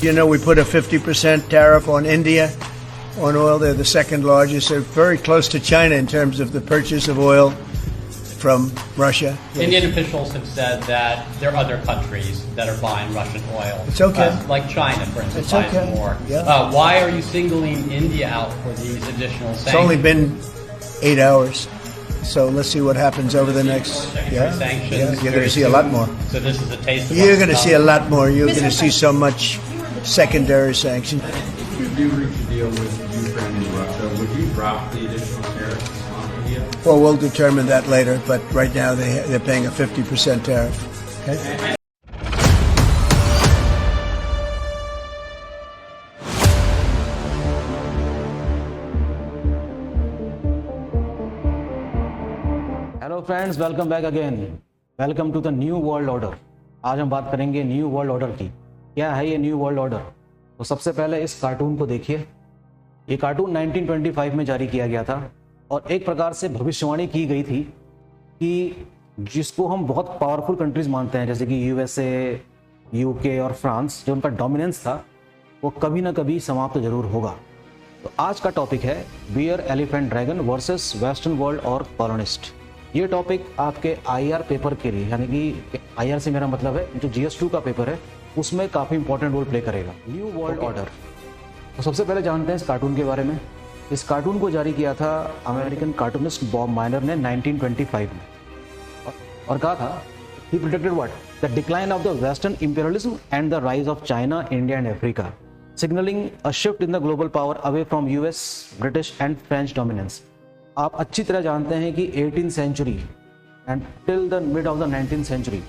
You know, we put a 50% tariff on India on oil. They're the second largest. They're very close to China in terms of the purchase of oil from Russia. Indian officials have said that there are other countries that are buying Russian oil. It's okay. Like China, for instance, It's buys okay. more. Yeah. Why are you singling India out for these additional sanctions? It's only been 8 hours. So let's see what happens over the next. Sanctions. You're going to see a lot more. So this is a taste of You're going to see a lot more. You're going to see so much secondary sanctions. If you do reach a deal with Ukraine and Russia, would you drop the additional tariffs on India? Well, we'll determine that later. But right now they're paying a 50% tariff. Okay? Hello friends, welcome back again. Welcome to the new world order. आज हम बात करेंगे new world order की। क्या है ये new world order? तो सबसे पहले इस कार्टून को देखिए। ये कार्टून 1925 में जारी किया गया था और एक प्रकार से भविष्यवाणी की गई थी कि जिसको हम बहुत पावरफुल कंट्रीज मानते हैं, जैसे कि यूएसए, यूके और फ्रांस, जो उनका डोमिनेंस था वो कभी ना कभी समाप्त जरूर होगा। तो आज का टॉपिक है bear elephant dragon versus western world और कॉलोनिस्ट। ये टॉपिक आपके आईआर पेपर के लिए, यानी कि आईआर से मेरा मतलब है जो GS2 का पेपर है, उसमें काफ़ी इंपॉर्टेंट रोल प्ले करेगा। New world order. तो सबसे पहले जानते हैं इस कार्टून के बारे में। इस कार्टून को जारी किया था अमेरिकन कार्टूनिस्ट बॉब माइनर ने 1925 में और कहा था, he predicted what? The decline of the western imperialism and the rise of China, India and Africa, signalling a shift in the global power away from US, British and French dominance. आप अच्छी तरह जानते हैं कि 18th century and till the mid of the 19th century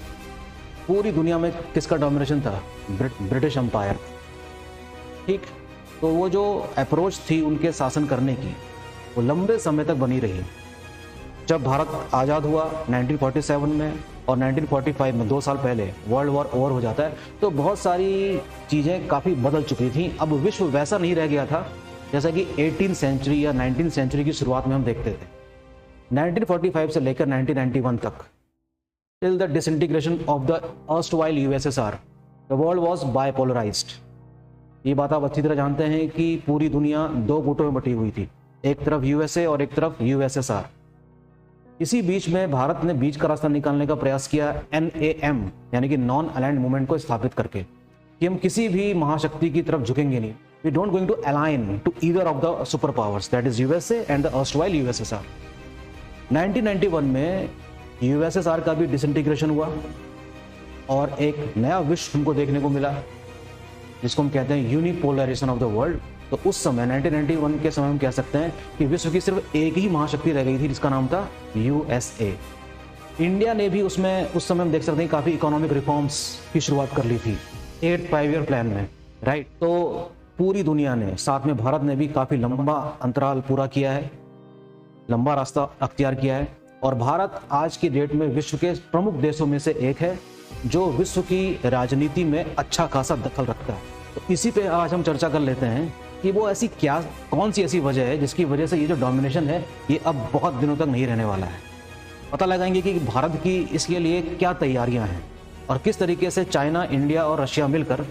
पूरी दुनिया में किसका डोमिनेशन था? British empire. ठीक, तो वो जो अप्रोच थी उनके शासन करने की, वो लंबे समय तक बनी रही। जब भारत आज़ाद हुआ 1947 में और 1945 में, 2 साल पहले वर्ल्ड वॉर ओवर हो जाता है, तो बहुत सारी चीज़ें काफ़ी बदल चुकी थी। अब विश्व वैसा नहीं रह गया था जैसा कि 18th सेंचुरी या 19th सेंचुरी की शुरुआत में हम देखते थे। 1945 से लेकर 1991 तक, till the disintegration of the erstwhile USSR, the world was bipolarised. ये बात आप अच्छी तरह जानते हैं कि पूरी दुनिया 2 गुटों में बटी हुई थी, एक तरफ यूएसए और एक तरफ यूएसएसआर। इसी बीच में भारत ने बीच का रास्ता निकालने का प्रयास किया NAM, यानी कि नॉन अलाइंड मूवमेंट को स्थापित करके, कि हम किसी भी महाशक्ति की तरफ झुकेंगे नहीं। We don't going to align to either of the superpowers, that is USA and the erstwhile USSR. 1991 में USSR का भी डिसइंटीग्रेशन हुआ और एक नया विश्व हमको देखने को मिला, जिसको हम कहते हैं यूनिपोलराइजेशन ऑफ द वर्ल्ड। तो उस समय 1991 के समय हम कह सकते हैं कि विश्व की सिर्फ एक ही महाशक्ति रह गई थी, जिसका नाम था USA। इंडिया ने भी उसमें उस समय हम देख सकते हैं काफ़ी इकोनॉमिक रिफॉर्म्स की शुरुआत कर ली थी 8 5 ईयर प्लान में, राइट। तो पूरी दुनिया ने, साथ में भारत ने भी काफ़ी लंबा अंतराल पूरा किया है, लंबा रास्ता अख्तियार किया है। और भारत आज की डेट में विश्व के प्रमुख देशों में से एक है जो विश्व की राजनीति में अच्छा खासा दखल रखता है। तो इसी पे आज हम चर्चा कर लेते हैं कि वो ऐसी कौन सी ऐसी वजह है जिसकी वजह से ये जो डोमिनेशन है ये अब बहुत दिनों तक नहीं रहने वाला है। पता लगाएंगे कि भारत की इसके लिए क्या तैयारियां हैं और किस तरीके से चाइना, इंडिया और रशिया मिलकर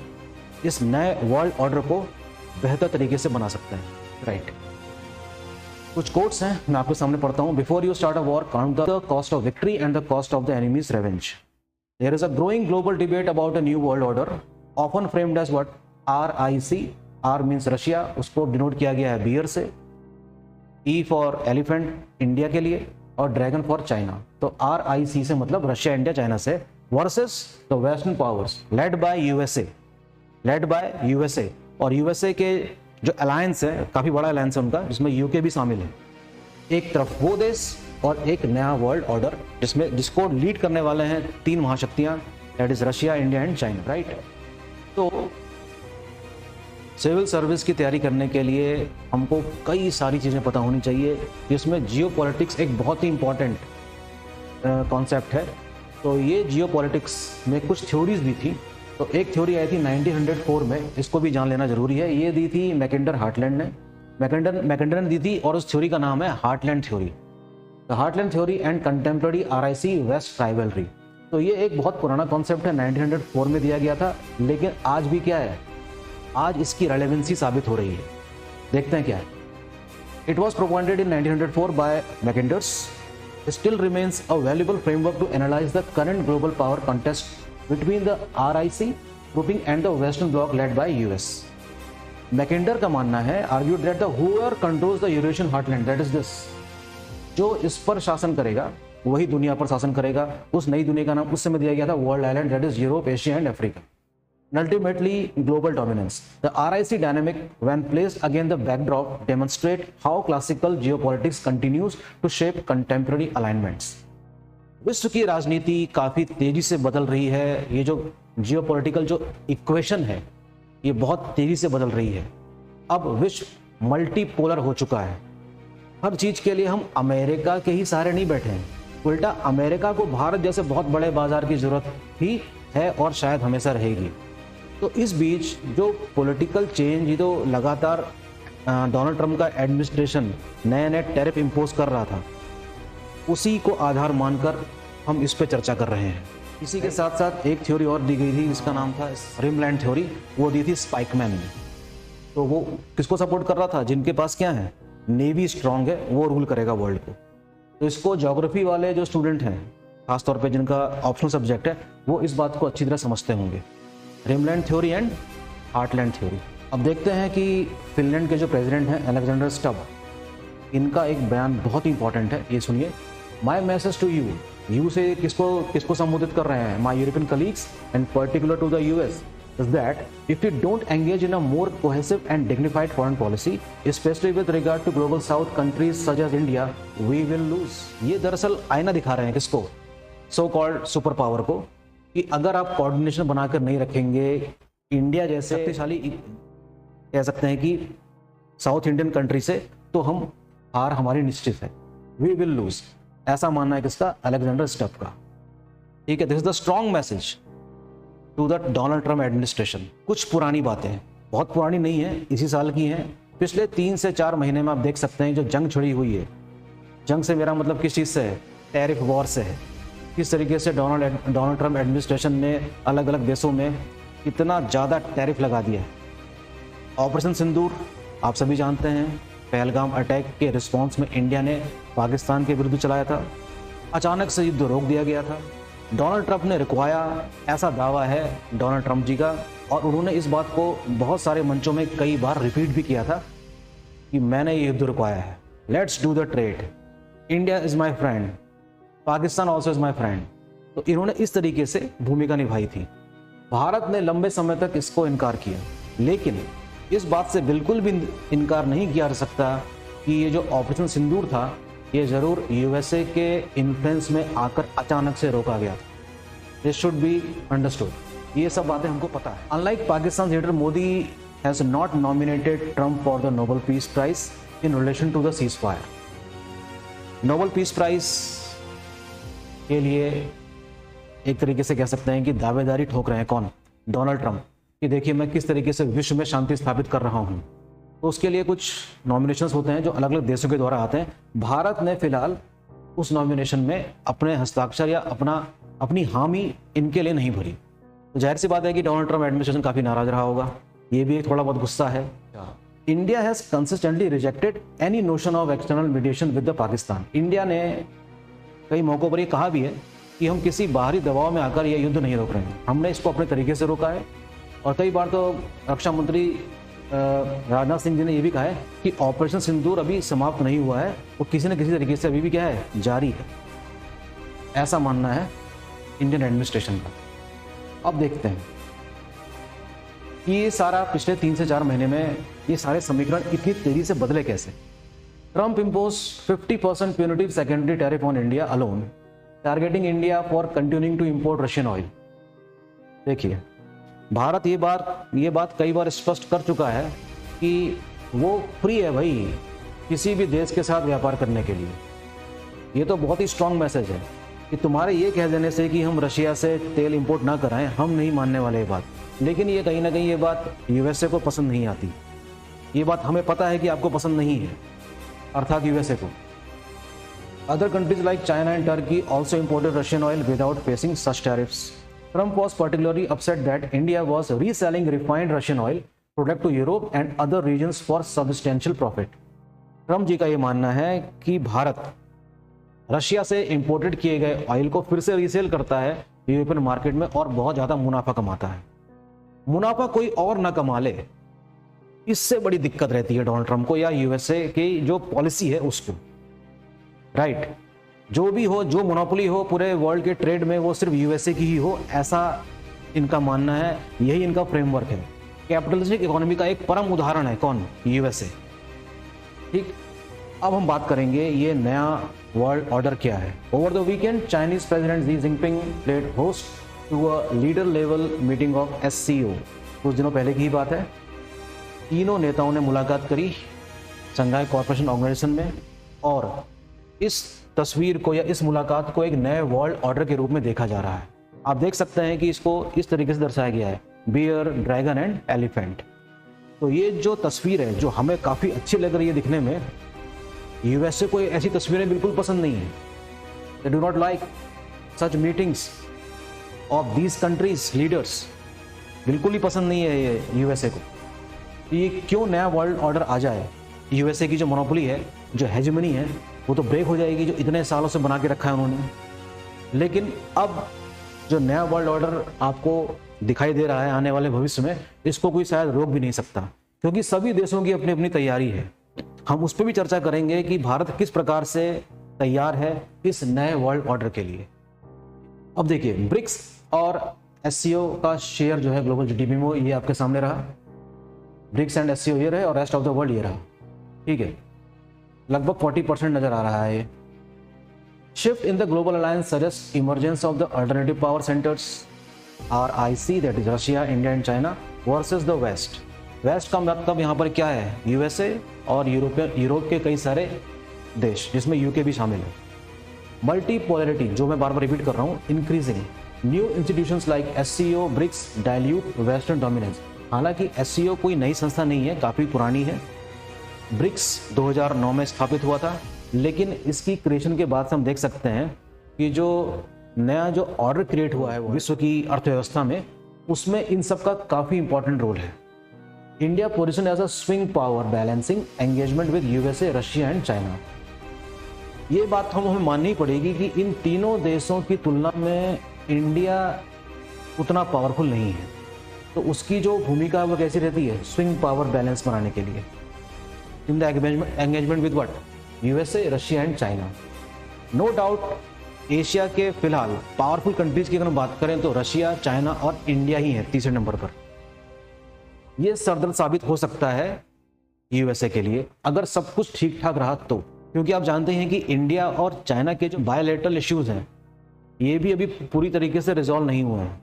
इस नए वर्ल्ड ऑर्डर को बेहतर तरीके से बना सकते हैं, राइट। कुछ कोट्स हैं, मैं आपके सामने पढ़ता हूं। Before you start a war, count the cost of victory and the cost of the enemy's revenge. There is a growing global debate about a new world order, often framed as what? RIC। R means Russia, उसको denote किया गया है beer से, E for elephant India के लिए और dragon for China. तो RIC से मतलब रशिया, इंडिया, चाइना से, versus the western powers led by USA। और USA के जो अलायंस है, काफ़ी बड़ा अलायंस है उनका, जिसमें UK भी शामिल है। एक तरफ वो देश और एक नया वर्ल्ड ऑर्डर जिसको लीड करने वाले हैं 3 महाशक्तियां, that is Russia, India and China, right. तो सिविल सर्विस की तैयारी करने के लिए हमको कई सारी चीज़ें पता होनी चाहिए, जिसमें जियोपॉलिटिक्स एक बहुत ही इंपॉर्टेंट कॉन्सेप्ट है। तो ये जियोपॉलिटिक्स में कुछ थ्योरीज भी थी। तो एक थ्योरी आई थी 1904 में, इसको भी जान लेना जरूरी है। ये दी थी मैकेंडर हार्टलैंड ने, मैकेंडर ने दी थी, और उस थ्योरी का नाम है heartland theory, the heartland theory and contemporary RIC west rivalry. तो ये एक बहुत पुराना कॉन्सेप्ट है, 1904 में दिया गया था, लेकिन आज भी क्या है, आज इसकी रेलेवेंसी साबित हो रही है। देखते हैं क्या है। It was proponented in 1904 by Mackinders, still remains a valuable framework to analyse the current global power contest between the RIC grouping and the western bloc led by US। Mackinder का मानना है, argued that the whoever controls the Eurasian heartland, that is this, जो इस पर शासन करेगा वही दुनिया पर शासन करेगा। उस नई दुनिया का नाम उस समय दिया गया था world island, that is Europe, Asia and Africa. Ultimately, global dominance. The RIC dynamic, when placed against the backdrop, demonstrate how classical geopolitics continues to shape contemporary alignments. विश्व की राजनीति काफी तेजी से बदल रही है। ये जो जियोपॉलिटिकल जो इक्वेशन है ये बहुत तेजी से बदल रही है। अब विश्व मल्टीपोलर हो चुका है। हर चीज के लिए हम अमेरिका के ही सहारे नहीं बैठे हैं, उल्टा अमेरिका को भारत जैसे बहुत बड़े बाजार की जरूरत भी है और शायद हमेशा रहेगी। तो इस बीच जो पॉलिटिकल चेंज, ये तो लगातार डोनाल्ड ट्रंप का एडमिनिस्ट्रेशन नए नए टैरिफ इम्पोज कर रहा था, उसी को आधार मानकर हम इस पे चर्चा कर रहे हैं। इसी के साथ साथ एक थ्योरी और दी गई थी, जिसका नाम था रिमलैंड थ्योरी, वो दी थी स्पाइकमैन ने। तो वो किसको सपोर्ट कर रहा था? जिनके पास क्या है, नेवी स्ट्रांग है, वो रूल करेगा वर्ल्ड को। तो इसको ज्योग्राफी वाले जो स्टूडेंट हैं, खासतौर पे जिनका ऑप्शनल सब्जेक्ट है, वो इस बात को अच्छी तरह समझते होंगे। Rimland theory and heartland theory. अब देखते हैं कि फिनलैंड के जो प्रेसिडेंट हैं अलेक्जेंडर स्टब, इनका एक बयान बहुत इंपॉर्टेंट है, ये सुनिए। My message to you, you से किसको संबोधित कर रहे हैं? My European colleagues and particular to the US is that if we don't engage in a more cohesive and dignified foreign policy, especially with regard to global south countries such as India, we will lose। ये दरअसल आईना दिखा रहे हैं किसको? So called super power को, कि अगर आप कोऑर्डिनेशन बनाकर नहीं रखेंगे इंडिया जैसे शक्तिशाली, कह सकते हैं कि साउथ इंडियन कंट्री से, तो हम हार हमारी निश्चित है। वी विल लूज, ऐसा मानना है किसका? अलेक्जेंडर स्टब का। ठीक है, this is the strong message to the Donald Trump administration. कुछ पुरानी बातें, बहुत पुरानी नहीं है, इसी साल की हैं। पिछले 3 से 4 महीने में आप देख सकते हैं जो जंग छिड़ी हुई है। जंग से मेरा मतलब किस चीज़ से है? टैरिफ वॉर से है। किस तरीके से डोनाल्ड ट्रम्प एडमिनिस्ट्रेशन ने अलग अलग देशों में इतना ज़्यादा टैरिफ लगा दिया है। ऑपरेशन सिंदूर आप सभी जानते हैं, पहलगाम अटैक के रिस्पॉन्स में इंडिया ने पाकिस्तान के विरुद्ध चलाया था। अचानक से युद्ध रोक दिया गया था। डोनाल्ड ट्रंप ने रुकवाया, ऐसा दावा है डोनाल्ड ट्रंप जी का, और उन्होंने इस बात को बहुत सारे मंचों में कई बार रिपीट भी किया था कि मैंने ये युद्ध रुकवाया है। Let's do the trade, India is my friend, Pakistan also is my friend. तो इन्होंने इस तरीके से भूमिका निभाई थी। भारत ने लंबे समय तक इसको इनकार किया, लेकिन इस बात से बिल्कुल भी इनकार नहीं किया जा सकता कि ये जो ऑपरेशन सिंदूर था, ये जरूर USA के इन्फ्लुएंस में आकर अचानक से रोका गया था। दिस शुड बी अंडरस्टूड, ये सब बातें हमको पता है। Unlike Pakistan leader, Modi has not nominated Trump for the Nobel peace prize in relation to the ceasefire. Nobel peace prize के लिए एक तरीके से कह सकते हैं कि दावेदारी ठोक रहे हैं कौन? डोनाल्ड ट्रंप, कि देखिए मैं किस तरीके से विश्व में शांति स्थापित कर रहा हूँ। तो उसके लिए कुछ नॉमिनेशंस होते हैं जो अलग अलग देशों के द्वारा आते हैं। भारत ने फिलहाल उस नॉमिनेशन में अपने हस्ताक्षर या अपनी हामी इनके लिए नहीं भरी। तो जाहिर सी बात है कि डोनाल्ड ट्रंप एडमिनिस्ट्रेशन काफ़ी नाराज रहा होगा, ये भी एक थोड़ा बहुत गुस्सा है। India has consistently rejected any notion of external mediation with the Pakistan. India ने कई मौक़ों पर ये कहा भी है कि हम किसी बाहरी दबाव में आकर यह युद्ध नहीं रोक रहे हैं, हमने इसको अपने तरीके से रोका है। और कई बार तो रक्षा मंत्री राजनाथ सिंह जी ने यह भी कहा है कि ऑपरेशन सिंदूर अभी समाप्त नहीं हुआ है, वो किसी न किसी तरीके से अभी भी क्या है, जारी है। ऐसा मानना है इंडियन एडमिनिस्ट्रेशन का। अब देखते हैं कि ये सारा पिछले 3 से 4 महीने में ये सारे समीकरण इतनी तेजी से बदले कैसे। Trump impose 50% punitive secondary tariff on India alone, targeting India for continuing to import Russian oil. देखिए, भारत ये बात कई बार स्पष्ट कर चुका है कि वो फ्री है भाई किसी भी देश के साथ व्यापार करने के लिए। ये तो बहुत ही स्ट्रांग मैसेज है कि तुम्हारे ये कह देने से कि हम रशिया से तेल इंपोर्ट ना कराएं, हम नहीं मानने वाले ये बात। लेकिन ये कहीं ना कहीं ये बात USA को पसंद नहीं आती। ये बात हमें पता है कि आपको पसंद नहीं है, अर्थात USA को। Other countries like China and Turkey also imported Russian oil without facing such tariffs. Trump was particularly upset that India was reselling refined Russian oil product to Europe and other regions for substantial profit. Trump ji का ये मानना है कि Bharat Russia से imported किए गए oil को फिर से रीसेल करता है यूरोपियन मार्केट में और बहुत ज़्यादा मुनाफा कमाता है। मुनाफा कोई और ना कमा ले, इससे बड़ी दिक्कत रहती है डोनाल्ड ट्रंप को या यूएसए की जो पॉलिसी है उसको, राइट। जो भी हो, जो मोनोपोली हो पूरे वर्ल्ड के ट्रेड में, वो सिर्फ यूएसए की ही हो, ऐसा इनका मानना है। यही इनका फ्रेमवर्क है। कैपिटलिस्टिक इकोनॉमी का एक परम उदाहरण है कौन? यूएसए। ठीक, अब हम बात करेंगे ये नया वर्ल्ड ऑर्डर क्या है। Over the weekend Chinese president Xi Jinping played host to a leader level meeting of SCO. कुछ दिनों पहले की ही बात है। तीनों नेताओं ने मुलाकात करी शंघाई कॉरपोरेशन ऑर्गेनाइजेशन में, और इस तस्वीर को या इस मुलाकात को एक नए वर्ल्ड ऑर्डर के रूप में देखा जा रहा है। आप देख सकते हैं कि इसको इस तरीके से दर्शाया गया है, बियर, ड्रैगन एंड एलिफेंट। तो ये जो तस्वीर है जो हमें काफ़ी अच्छी लग रही है दिखने में, यूएसए को ऐसी तस्वीरें बिल्कुल पसंद नहीं है। They do not like such meetings of these countries leaders, बिल्कुल ही पसंद नहीं है ये यूएसए को। तो ये क्यों नया वर्ल्ड ऑर्डर आ जाए, यूएसए की जो मोनोपोली है, जो हेजेमनी है, वो तो ब्रेक हो जाएगी जो इतने सालों से बना के रखा है उन्होंने। लेकिन अब जो नया वर्ल्ड ऑर्डर आपको दिखाई दे रहा है आने वाले भविष्य में, इसको कोई शायद रोक भी नहीं सकता, क्योंकि सभी देशों की अपनी अपनी तैयारी है। हम उस पर भी चर्चा करेंगे कि भारत किस प्रकार से तैयार है इस नए वर्ल्ड ऑर्डर के लिए। अब देखिए, ब्रिक्स और एससीओ का शेयर जो है ग्लोबल जीडीपी में, ये आपके सामने रहा। ब्रिक्स एंड एससीओ ये रहे और रेस्ट ऑफ द वर्ल्ड ये रहा। ठीक है, लगभग 40% नजर आ रहा है ये। Shift in the global alliance suggest emergence of the alternative power centres RIC, that is Russia, India and China versus the west. West का मतलब यहाँ पर क्या है? यूएसए और यूरोप के कई सारे देश, जिसमें यूके भी शामिल है। मल्टीपोलरिटी, जो मैं बार बार रिपीट कर रहा हूँ, increasing. New institutions like SCO, BRICS dilute western dominance. हालांकि एससीओ कोई नई संस्था नहीं है, काफ़ी पुरानी है। ब्रिक्स 2009 में स्थापित हुआ था, लेकिन इसकी क्रिएशन के बाद से हम देख सकते हैं कि जो नया जो ऑर्डर क्रिएट हुआ है विश्व की अर्थव्यवस्था में, उसमें इन सब का काफ़ी इंपॉर्टेंट रोल है। India position as a swing power balancing engagement with USA, Russia and China. ये बात हमें माननी पड़ेगी कि इन तीनों देशों की तुलना में इंडिया उतना पावरफुल नहीं है, तो उसकी जो भूमिका है वो कैसी रहती है? स्विंग पावर बैलेंस बनाने के लिए in the engagement with what? USA, Russia and China. No doubt Asia के फिलहाल पावरफुल कंट्रीज की अगर हम बात करें तो रशिया, चाइना और इंडिया ही है तीसरे नंबर पर। यह सरदर्द साबित हो सकता है यूएसए के लिए अगर सब कुछ ठीक ठाक रहा तो, क्योंकि आप जानते हैं कि इंडिया और चाइना के जो बायलैटरल इश्यूज हैं ये भी अभी पूरी तरीके से रिजॉल्व नहीं हुए हैं,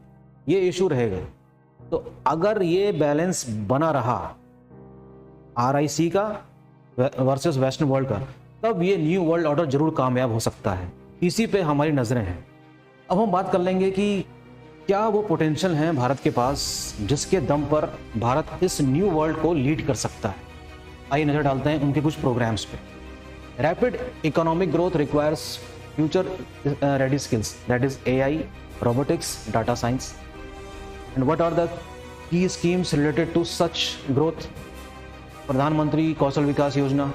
ये इशू रहेगा। तो अगर ये बैलेंस बना रहा RIC का वर्सेस वेस्टर्न वर्ल्ड का, तब ये न्यू वर्ल्ड ऑर्डर जरूर कामयाब हो सकता है। इसी पे हमारी नजरें हैं। अब हम बात कर लेंगे कि क्या वो पोटेंशियल है भारत के पास जिसके दम पर भारत इस न्यू वर्ल्ड को लीड कर सकता है। आइए नजर डालते हैं उनके कुछ प्रोग्राम्स पे। Rapid economic growth requires future ready skills, that is AI, robotics, data science. And what are the key schemes related to such growth? Pradhan Mantri Kaushal Vikas Yojana,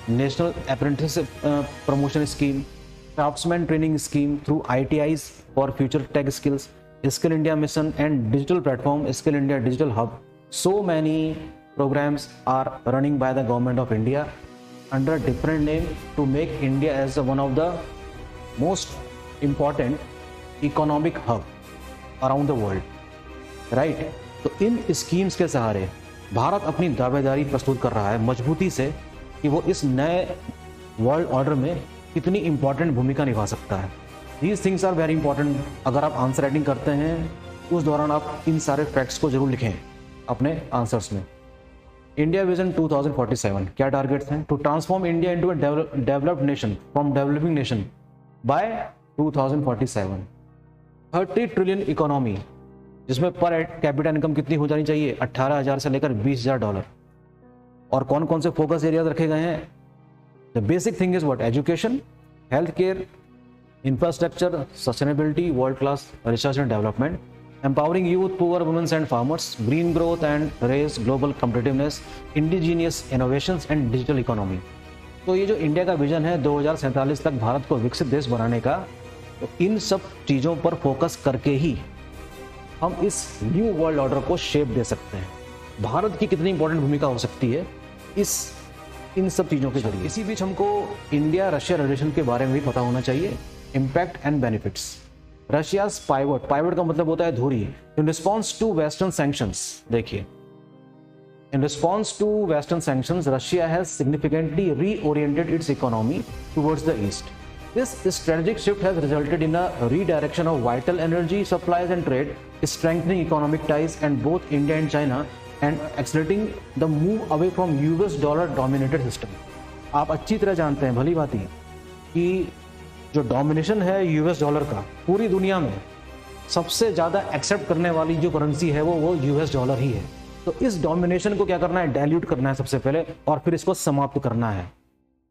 national apprenticeship promotion scheme, craftsman training scheme through ITIs for future tech skills, skill India mission and digital platform skill India digital hub. So many programs are running by the government of India under a different name to make India as one of the most important economic hub around the world, right? तो इन schemes के सहारे भारत अपनी दावेदारी प्रस्तुत कर रहा है मजबूती से कि वो इस नए वर्ल्ड ऑर्डर में कितनी इंपॉर्टेंट भूमिका निभा सकता है. These things are very important. अगर आप आंसर राइटिंग करते हैं उस दौरान आप इन सारे फैक्ट्स को जरूर लिखें अपने आंसर्स में. इंडिया विजन 2047 क्या टारगेट्स हैं? To transform India into a developed nation from developing nation by 2047. 30 trillion economy जिसमें पर कैपिटा इनकम कितनी हो जानी चाहिए? 18,000 से लेकर $20,000. और कौन कौन से फोकस एरियाज रखे गए हैं? The basic thing is what? Education, health care, infrastructure, sustainability, world class research and development, empowering youth, poor women and farmers, green growth and raise global competitiveness, indigenous innovations and digital economy। तो ये जो India का vision है 2047 तक भारत को विकसित देश बनाने का, तो इन सब चीज़ों पर फोकस करके ही हम इस न्यू वर्ल्ड ऑर्डर को शेप दे सकते हैं। भारत की कितनी इंपॉर्टेंट भूमिका हो सकती है इन सब चीज़ों के जरिए। इसी बीच हमको इंडिया रशिया रिलेशन के बारे में भी पता होना चाहिए, impact and benefits. Russia's pivot का मतलब होता है धुरी। In response to western sanctions, देखिए, in response to western sanctions Russia has significantly reoriented its economy towards the east. This strategic shift has resulted in a redirection of vital energy supplies and trade, strengthening economic ties and both India and China, and accelerating the move away from US dollar dominated system। आप अच्छी तरह जानते हैं, भली बात ही, कि जो domination है US डॉलर का पूरी दुनिया में, सबसे ज़्यादा एक्सेप्ट करने वाली जो करेंसी है वो US डॉलर ही है। तो इस डोमिनेशन को क्या करना है, डाइल्यूट करना है सबसे पहले, और फिर इसको समाप्त करना है।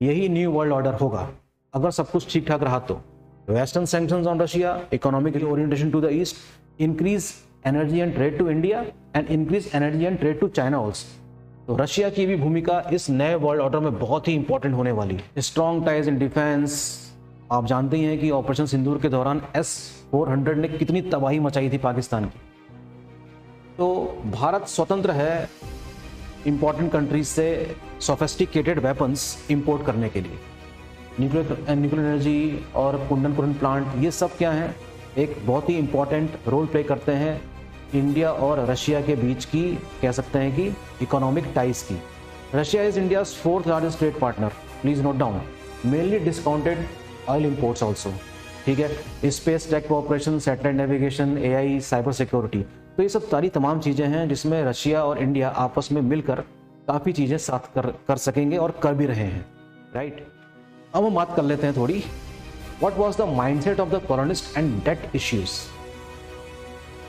यही न्यू वर्ल्ड ऑर्डर होगा अगर सब कुछ ठीक ठाक रहा तो। Western sanctions on Russia, economic orientation to the east, increase energy and trade to India and increase energy and trade to China also. तो रशिया की भी भूमिका इस नए वर्ल्ड ऑर्डर में बहुत ही इंपॉर्टेंट होने वाली है। स्ट्रॉन्ग टाइज इन डिफेंस, आप जानते ही हैं कि ऑपरेशन सिंदूर के दौरान S-400 ने कितनी तबाही मचाई थी पाकिस्तान की। तो भारत स्वतंत्र है इंपॉर्टेंट कंट्रीज से सोफिस्टिकेटेड वेपन्स इंपोर्ट करने के लिए। न्यूक्लियर एनर्जी और कुंडन प्लांट, ये सब क्या हैं, एक बहुत ही इंपॉर्टेंट रोल प्ले करते हैं इंडिया और रशिया के बीच की, कह सकते हैं कि इकोनॉमिक टाइज की। Russia is India's 4th largest trade partner, please note down, mainly discounted oil imports also, ठीक है। Space tech cooperation, satellite navigation, AI, cyber security, तो ये सब सारी तमाम चीज़ें हैं जिसमें रशिया और इंडिया आपस में मिलकर काफ़ी चीज़ें साथ कर सकेंगे और कर भी रहे हैं, राइट। अब हम बात कर लेते हैं थोड़ी, what was the mindset of the colonist and debt issues.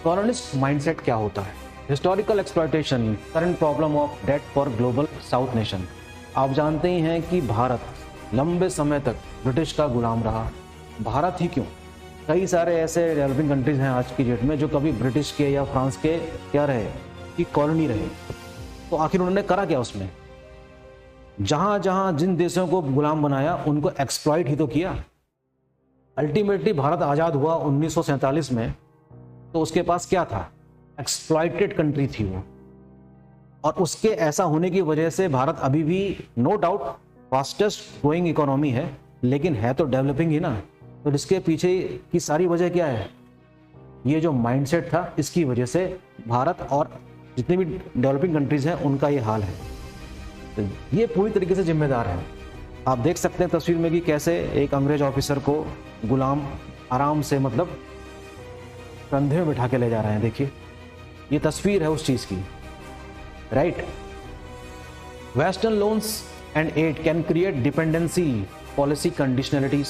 Colonist mindset क्या होता है? Historical exploitation, current problem of debt for global south nation. आप जानते ही हैं कि भारत लंबे समय तक ब्रिटिश का गुलाम रहा। भारत ही क्यों, कई सारे ऐसे डेवलपिंग कंट्रीज हैं आज की डेट में जो कभी ब्रिटिश के या फ्रांस के क्या रहे, कि कॉलोनी रहे। तो आखिर उन्होंने करा क्या उसमें? जहां जहां जिन देशों को गुलाम बनाया उनको एक्सप्लॉइट ही तो किया। अल्टीमेटली भारत आज़ाद हुआ 1947 में, तो उसके पास क्या था? एक्सप्लॉइटेड कंट्री थी वो। और उसके ऐसा होने की वजह से भारत अभी भी no doubt fastest growing economy है, लेकिन है तो डेवलपिंग ही ना। तो इसके पीछे की सारी वजह क्या है? ये जो माइंडसेट था, इसकी वजह से भारत और जितनी भी डेवलपिंग कंट्रीज हैं उनका ये हाल है। तो ये पूरी तरीके से जिम्मेदार है। आप देख सकते हैं तस्वीर में कि कैसे एक अंग्रेज ऑफिसर को गुलाम आराम से, मतलब कंधे में बिठा के ले जा रहे हैं। देखिए, ये तस्वीर है उस चीज़ की, right. Western loans and aid can create dependency, policy conditionalities,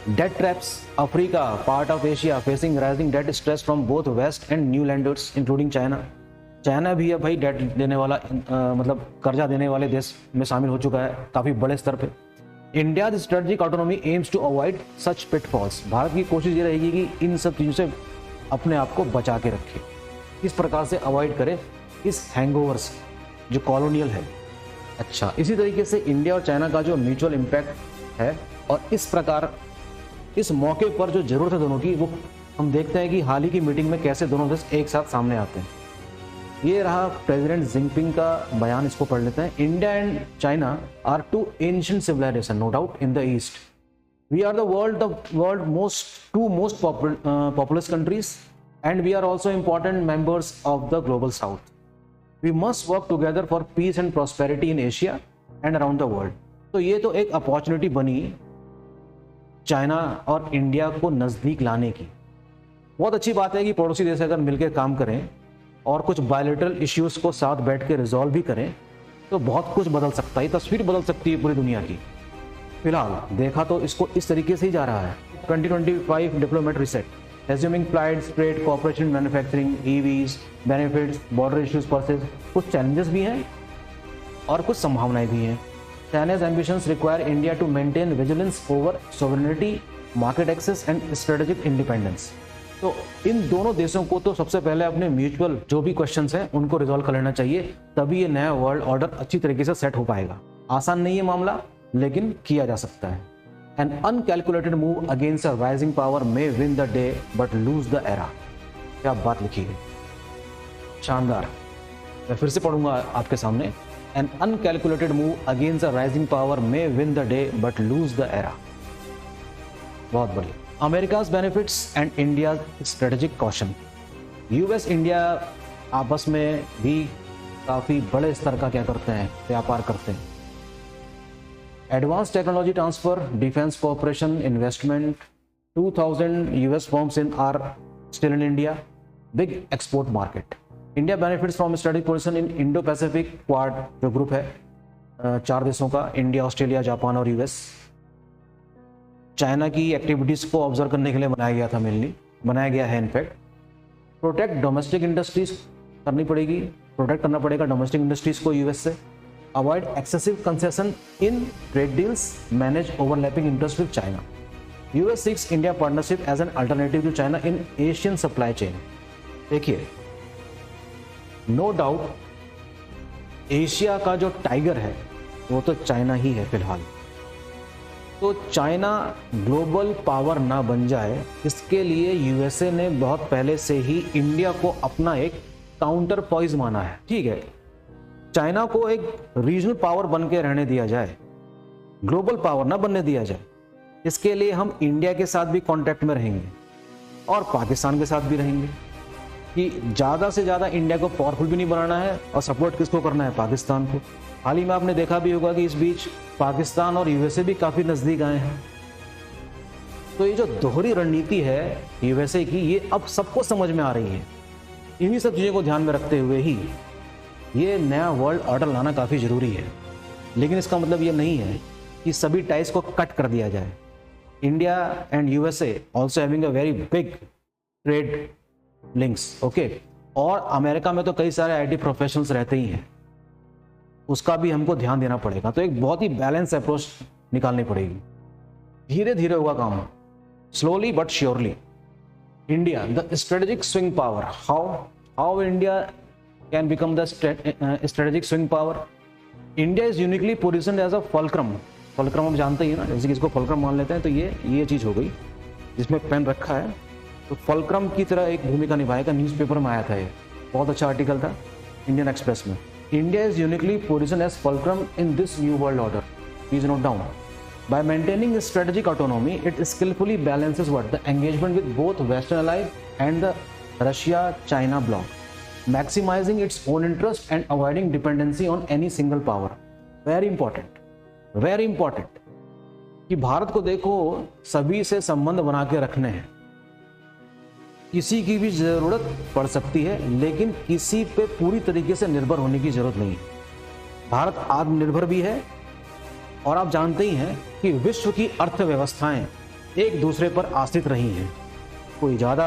debt traps. Africa, part of Asia, facing rising debt stress from both west and new lenders including China. China भी है भाई डेट देने वाला, मतलब कर्जा देने वाले देश में शामिल हो चुका है काफ़ी बड़े स्तर पे। India strategic autonomy aims to avoid such pitfalls. Bharat की कोशिश ये रहेगी कि इन सब चीज़ों से अपने आप को बचा के रखे, इस प्रकार से अवॉइड करे इस हैंगओवर्स जो कॉलोनियल है। अच्छा, इसी तरीके से इंडिया और चाइना का जो म्यूचुअल इम्पैक्ट है, और इस प्रकार इस मौके पर जो ज़रूरत है दोनों की, वो हम देखते हैं कि हाल ही की मीटिंग में कैसे दोनों देश एक साथ सामने आते हैं। ये रहा प्रेसिडेंट जिनपिंग का बयान, इसको पढ़ लेते हैं। India and China are two ancient civilisation, no doubt, in the east. We are the world most populous countries, and we are also important members of the global south. We must work together for peace and prosperity in Asia and around the world. तो ये तो एक opportunity बनी China और India को नज़दीक लाने की। बहुत अच्छी बात है कि पड़ोसी देश अगर मिलकर काम करें और कुछ बायलैटरल इश्यूज को साथ बैठ के रिजॉल्व भी करें तो बहुत कुछ बदल सकता है, तस्वीर बदल सकती है पूरी दुनिया की। फिलहाल देखा तो इसको इस तरीके से ही जा रहा है। 2025 diplomat reset, assuming flights, trade, corporation, manufacturing, EVs, benefits, border issues Perseus. कुछ चैलेंजेस भी हैं और कुछ संभावनाएं भी हैं। चाइना's ambitions require India to maintain vigilance over sovereignty, market access and strategic independence. तो इन दोनों देशों को तो सबसे पहले अपने म्यूचुअल जो भी क्वेश्चंस हैं उनको रिजॉल्व कर लेना चाहिए, तभी ये नया वर्ल्ड ऑर्डर अच्छी तरीके से सेट हो पाएगा। आसान नहीं है मामला, लेकिन किया जा सकता है। An uncalculated move against a rising power may win the day but lose the era. क्या बात लिखी है, शानदार। मैं फिर से पढ़ूंगा आपके सामने। An uncalculated move against a rising power may win the day but lose the era. बहुत बढ़िया। America's benefits and India strategic caution. US India आपस में भी काफी बड़े स्तर का क्या करते हैं, व्यापार करते हैं। Advance technology transfer, defence cooperation, investment, 2000 US firms in are still in India, big export market. India benefits from strategic position in Indo Pacific quad जो ग्रुप है 4 देशों का, इंडिया, ऑस्ट्रेलिया, जापान और यूएस। चाइना की activities को observe करने के लिए बनाया गया था, मेनली बनाया गया है इनफैक्ट। प्रोटेक्ट डोमेस्टिक इंडस्ट्रीज करनी पड़ेगी, प्रोटेक्ट करना पड़ेगा डोमेस्टिक इंडस्ट्रीज को यूएस से। Avoid excessive concession in trade deals, manage overlapping interest with China. US seeks India partnership as an alternative to China in Asian supply chain. देखिए, no doubt Asia का जो tiger है वो तो China ही है फिलहाल। तो चाइना ग्लोबल पावर ना बन जाए, इसके लिए यूएसए ने बहुत पहले से ही इंडिया को अपना एक काउंटर पॉइज माना है। ठीक है, चाइना को एक रीजनल पावर बन के रहने दिया जाए, ग्लोबल पावर ना बनने दिया जाए। इसके लिए हम इंडिया के साथ भी कांटेक्ट में रहेंगे और पाकिस्तान के साथ भी रहेंगे कि ज़्यादा से ज़्यादा इंडिया को पावरफुल भी नहीं बनाना है और सपोर्ट किसको करना है, पाकिस्तान को। हाल ही में आपने देखा भी होगा कि इस बीच पाकिस्तान और यूएसए भी काफ़ी नज़दीक आए हैं। तो ये जो दोहरी रणनीति है यूएसए की, ये अब सबको समझ में आ रही है। इन्हीं सब चीज़ों को ध्यान में रखते हुए ही ये नया वर्ल्ड ऑर्डर लाना काफ़ी ज़रूरी है। लेकिन इसका मतलब ये नहीं है कि सभी टाइज को कट कर दिया जाए। India and USA also having a very big trade links, okay. और अमेरिका में तो कई सारे आईटी प्रोफेशनल्स रहते ही हैं, उसका भी हमको ध्यान देना पड़ेगा। तो एक बहुत ही बैलेंस अप्रोच निकालनी पड़ेगी। धीरे धीरे होगा काम, slowly but surely. India the strategic swing power, how India can become the strategic swing power. India is uniquely positioned as a fulcrum. Fulcrum आप जानते ही है ना, जैसे कि इसको फुलक्रम मान लेते हैं। तो ये चीज हो गई जिसमें पेन रखा है, तो फुलक्रम की तरह एक भूमिका निभाएगा। न्यूज़पेपर में आया था, ये बहुत अच्छा आर्टिकल था इंडियन एक्सप्रेस में। India is uniquely position as fulcrum in this new world order, please note down. By maintaining strategic autonomy, it skilfully balances what the engagement with both western allies and the Russia China bloc, maximising its own interest and avoiding dependency on any single power. Very important कि भारत को देखो सभी से संबंध बना के रखने हैं। किसी की भी जरूरत पड़ सकती है, लेकिन किसी पे पूरी तरीके से निर्भर होने की जरूरत नहीं है। भारत आत्मनिर्भर भी है और आप जानते ही हैं कि विश्व की अर्थव्यवस्थाएं एक दूसरे पर आश्रित रही हैं। कोई ज़्यादा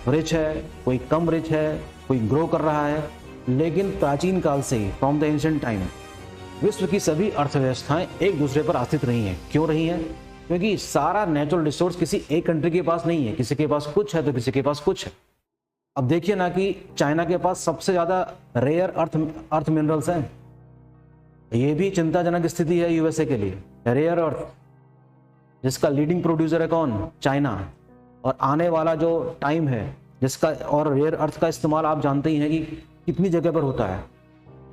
रिच है, कोई कम रिच है, कोई ग्रो कर रहा है, लेकिन प्राचीन काल से ही, फ्रॉम द एंशिएंट टाइम, विश्व की सभी अर्थव्यवस्थाएं एक दूसरे पर आश्रित रही हैं। क्यों रही हैं? क्योंकि सारा नेचुरल रिसोर्स किसी एक कंट्री के पास नहीं है, किसी के पास कुछ है तो किसी के पास कुछ है। अब देखिए ना कि चाइना के पास सबसे ज़्यादा रेयर अर्थ मिनरल्स हैं। ये भी चिंताजनक स्थिति है यूएसए के लिए। रेयर अर्थ जिसका लीडिंग प्रोड्यूसर है कौन? चाइना। और आने वाला जो टाइम है जिसका, और रेयर अर्थ का इस्तेमाल आप जानते ही हैं कि कितनी जगह पर होता है।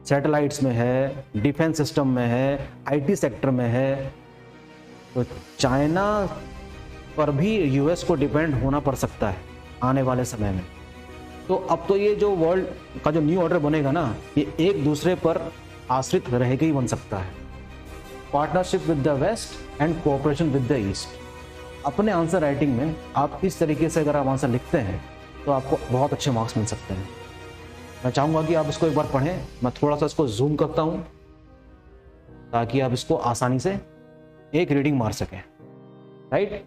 सैटेलाइट्स में है, डिफेंस सिस्टम में है, आईटी सेक्टर में है। तो चाइना पर भी यूएस को डिपेंड होना पड़ सकता है आने वाले समय में। तो अब तो ये जो वर्ल्ड का जो न्यू ऑर्डर बनेगा ना, ये एक दूसरे पर आश्रित रह के ही बन सकता है। Partnership with the west and cooperation with the east. अपने आंसर राइटिंग में आप इस तरीके से अगर आप आंसर लिखते हैं तो आपको बहुत अच्छे मार्क्स मिल सकते हैं। मैं चाहूँगा कि आप इसको एक बार पढ़ें। मैं थोड़ा सा इसको जूम करता हूँ ताकि आप इसको आसानी से एक रीडिंग मार सकें। Right,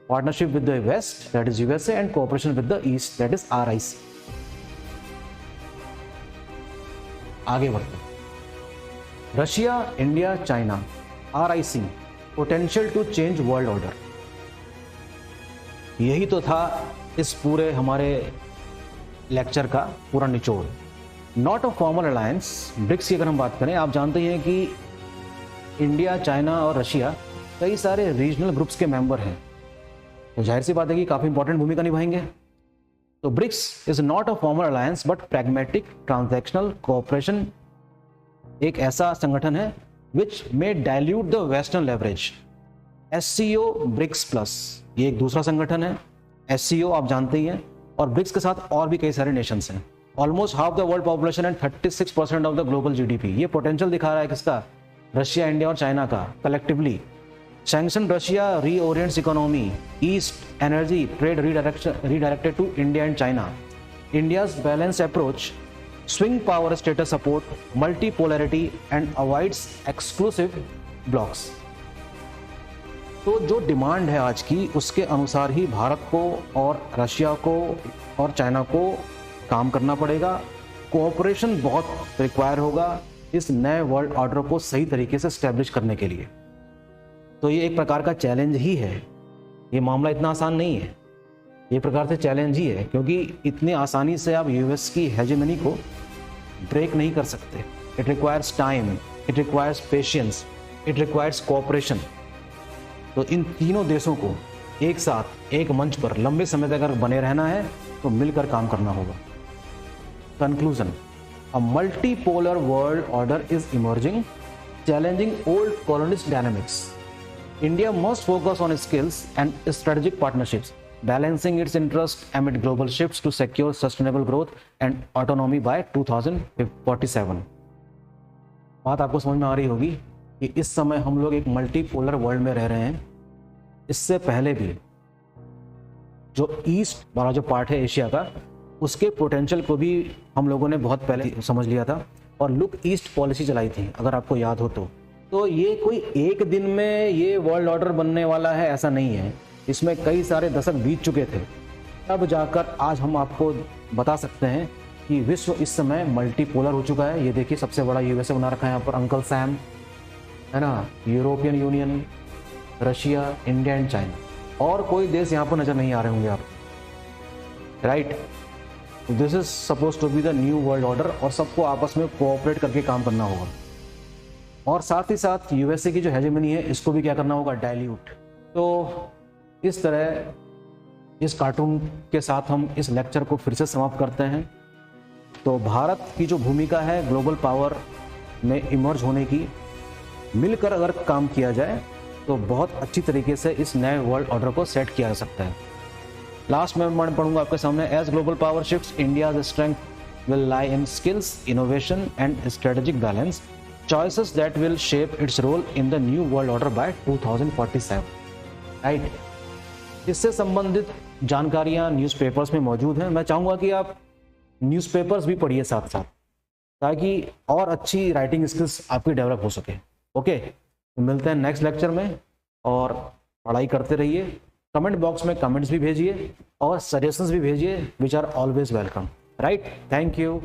partnership with the west that is USA and cooperation with the east that is RIC. आगे बढ़ते। Russia, India, China, RIC, potential to change world order. यही तो था इस पूरे हमारे लेक्चर का पूरा निचोड़। Not a formal alliance. BRICS की अगर हम बात करें, आप जानते हैं कि इंडिया, चाइना और रशिया कई सारे रीजनल ग्रुप्स के मेंबर हैं, तो जाहिर सी बात है कि काफ़ी इंपॉर्टेंट भूमिका निभाएंगे। तो BRICS is not a formal alliance but pragmatic transactional cooperation, एक ऐसा संगठन है which may dilute the western leverage. SCO BRICS plus, ये एक दूसरा संगठन है। SCO आप जानते ही हैं, और ब्रिक्स के साथ और भी कई सारे नेशंस हैं। Almost half the world population and 36% of the global GDP। ये पोटेंशियल दिखा रहा है किसका? रशिया, इंडिया और चाइना का collectively. Sanction Russia reorients economy, east energy trade redirected to India and China. India's balance approach, swing power status support, multipolarity and avoids exclusive blocks। तो जो demand है आज की, उसके अनुसार ही भारत को और रशिया को और चाइना को काम करना पड़ेगा। कोऑपरेशन बहुत रिक्वायर होगा इस नए वर्ल्ड ऑर्डर को सही तरीके से स्टैब्लिश करने के लिए। तो ये एक प्रकार का चैलेंज ही है, ये मामला इतना आसान नहीं है, ये प्रकार से चैलेंज ही है, क्योंकि इतने आसानी से आप यूएस की हेजेमनी को ब्रेक नहीं कर सकते। It requires time, it requires patience, it requires cooperation. तो इन तीनों देशों को एक साथ एक मंच पर लंबे समय तक अगर बने रहना है तो मिलकर काम करना होगा। Conclusion, a multipolar world order is emerging, challenging old colonist dynamics. India must focus on skills and strategic partnerships, balancing its interest amid global shifts to secure sustainable growth and autonomy by 2047। बात आपको समझ में आ रही होगी कि इस समय हम लोग एक मल्टीपोलर वर्ल्ड में रह रहे हैं। इससे पहले भी जो ईस्ट वाला जो पार्ट है एशिया का, उसके पोटेंशियल को भी हम लोगों ने बहुत पहले समझ लिया था और लुक ईस्ट पॉलिसी चलाई थी, अगर आपको याद हो तो ये कोई एक दिन में ये वर्ल्ड ऑर्डर बनने वाला है ऐसा नहीं है। इसमें कई सारे दशक बीत चुके थे, तब जाकर आज हम आपको बता सकते हैं कि विश्व इस समय मल्टीपोलर हो चुका है। ये देखिए, सबसे बड़ा यूएसए बना रखा है यहाँ पर अंकल सैम, है ना, European union, Russia, India and China, और कोई देश यहाँ पर नज़र नहीं आ रहे होंगे आप, right. This is suppose to be the new world order, और सबको आपस में कोऑपरेट करके काम करना होगा। और साथ ही साथ यूएसए की जो हेजेमनी है, इसको भी क्या करना होगा? डाइल्यूट। तो इस तरह इस कार्टून के साथ हम इस लेक्चर को फिर से समाप्त करते हैं। तो भारत की जो भूमिका है ग्लोबल पावर में इमर्ज होने की, मिलकर अगर काम किया जाए तो बहुत अच्छी तरीके से इस नए वर्ल्ड ऑर्डर को सेट किया जा सकता है। लास्ट में मैं पढ़ूंगा आपके सामने, as global power shifts, India's strength will lie in skills, innovation and strategic balance, choices that will shape its role in the new world order by 2047। Right, इससे संबंधित जानकारियां न्यूज़पेपर्स में मौजूद हैं। मैं चाहूँगा कि आप न्यूज़पेपर्स भी पढ़िए साथ साथ, ताकि और अच्छी राइटिंग स्किल्स आपकी डेवलप हो सके। ओके, तो मिलते हैं नेक्स्ट लेक्चर में, और पढ़ाई करते रहिए। कमेंट बॉक्स में कमेंट्स भी भेजिए और सजेशंस भी भेजिए, which are always welcome. Right, thank you.